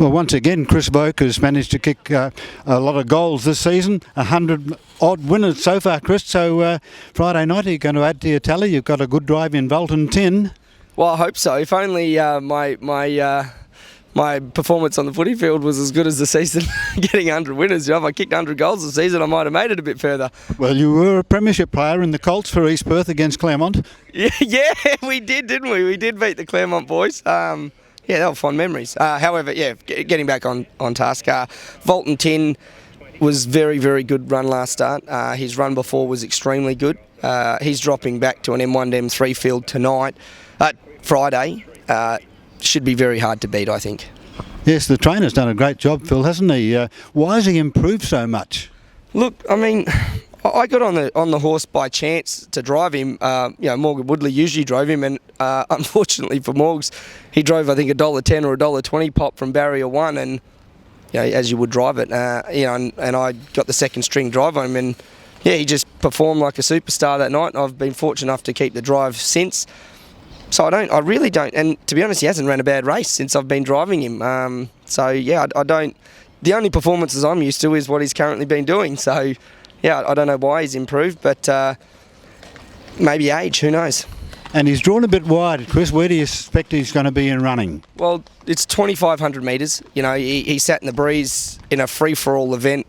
Well, once again, Chris Voak has managed to kick a lot of goals this season, 100-odd winners so far, Chris. So Friday night, are you going to add to your tally? You've got a good drive in Bolton 10. Well, I hope so. If only my performance on the footy field was as good as the season, getting 100 winners. If I kicked 100 goals this season, I might have made it a bit further. Well, you were a premiership player in the Colts for East Perth against Claremont. Yeah, we did, didn't we? We did beat the Claremont boys. Yeah, they were fond memories. However, yeah, getting back on task. Bolton 10 was very, very good run last start. His run before was extremely good. He's dropping back to an M1 to M3 field tonight, Friday. Should be very hard to beat, I think. Yes, the trainer's done a great job, Phil, hasn't he? Why has he improved so much? Look, I mean, I got on the horse by chance to drive him. Morgan Woodley usually drove him, and unfortunately for Morgs, he drove I think $1.10 or $1.20 pop from barrier 1, and as you would drive it, and I got the second string drive on him, and yeah, he just performed like a superstar that night. I've been fortunate enough to keep the drive since. So I really don't, and to be honest, he hasn't ran a bad race since I've been driving him. So yeah, I don't. The only performances I'm used to is what he's currently been doing. So yeah, I don't know why he's improved, but maybe age, who knows. And he's drawn a bit wide, Chris. Where do you expect he's going to be in running? Well, it's 2,500 metres. He sat in the breeze in a free-for-all event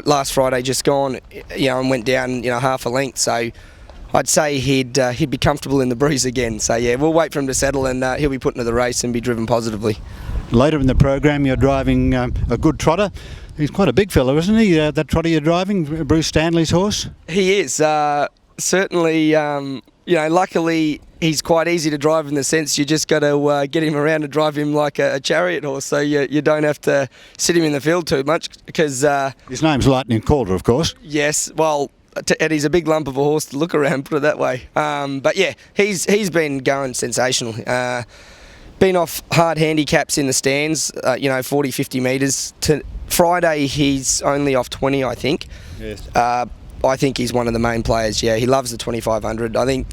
last Friday, just gone, and went down, half a length. So I'd say he'd be comfortable in the breeze again. So yeah, we'll wait for him to settle, and he'll be put into the race and be driven positively. Later in the program, you're driving a good trotter. He's quite a big fellow, isn't he? That trotter you're driving, Bruce Stanley's horse. He is certainly. Luckily he's quite easy to drive in the sense you just got to get him around and drive him like a chariot horse, so you don't have to sit him in the field too much because his name's Lightning Calder, of course. Yes, well. And he's a big lump of a horse to look around, put it that way. But yeah, he's been going sensational. Been off hard handicaps in the stands, 40, 50 metres. To Friday, he's only off 20, I think. Yes. I think he's one of the main players. Yeah, he loves the 2,500. I think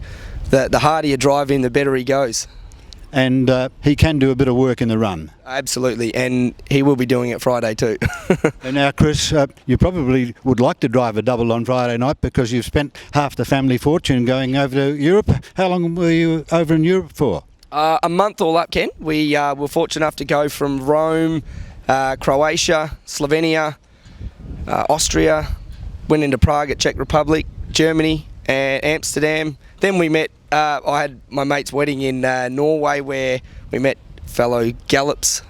the harder you drive him, the better he goes. And he can do a bit of work in the run. Absolutely, and he will be doing it Friday too. And now, Chris, you probably would like to drive a double on Friday night because you've spent half the family fortune going over to Europe. How long were you over in Europe for? A month all up, Ken. We were fortunate enough to go from Rome, Croatia, Slovenia, Austria, went into Prague at Czech Republic, Germany, and Amsterdam. Then we met. I had my mate's wedding in Norway where we met fellow Gallops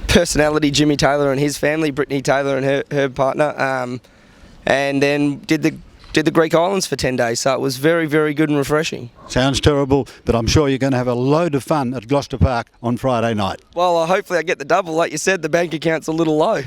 personality Jimmy Taylor and his family, Brittany Taylor and her partner, and then did the Greek islands for 10 days. So it was very, very good and refreshing. Sounds terrible, but I'm sure you're going to have a load of fun at Gloucester Park on Friday night. Well, hopefully I get the double. Like you said, the bank account's a little low.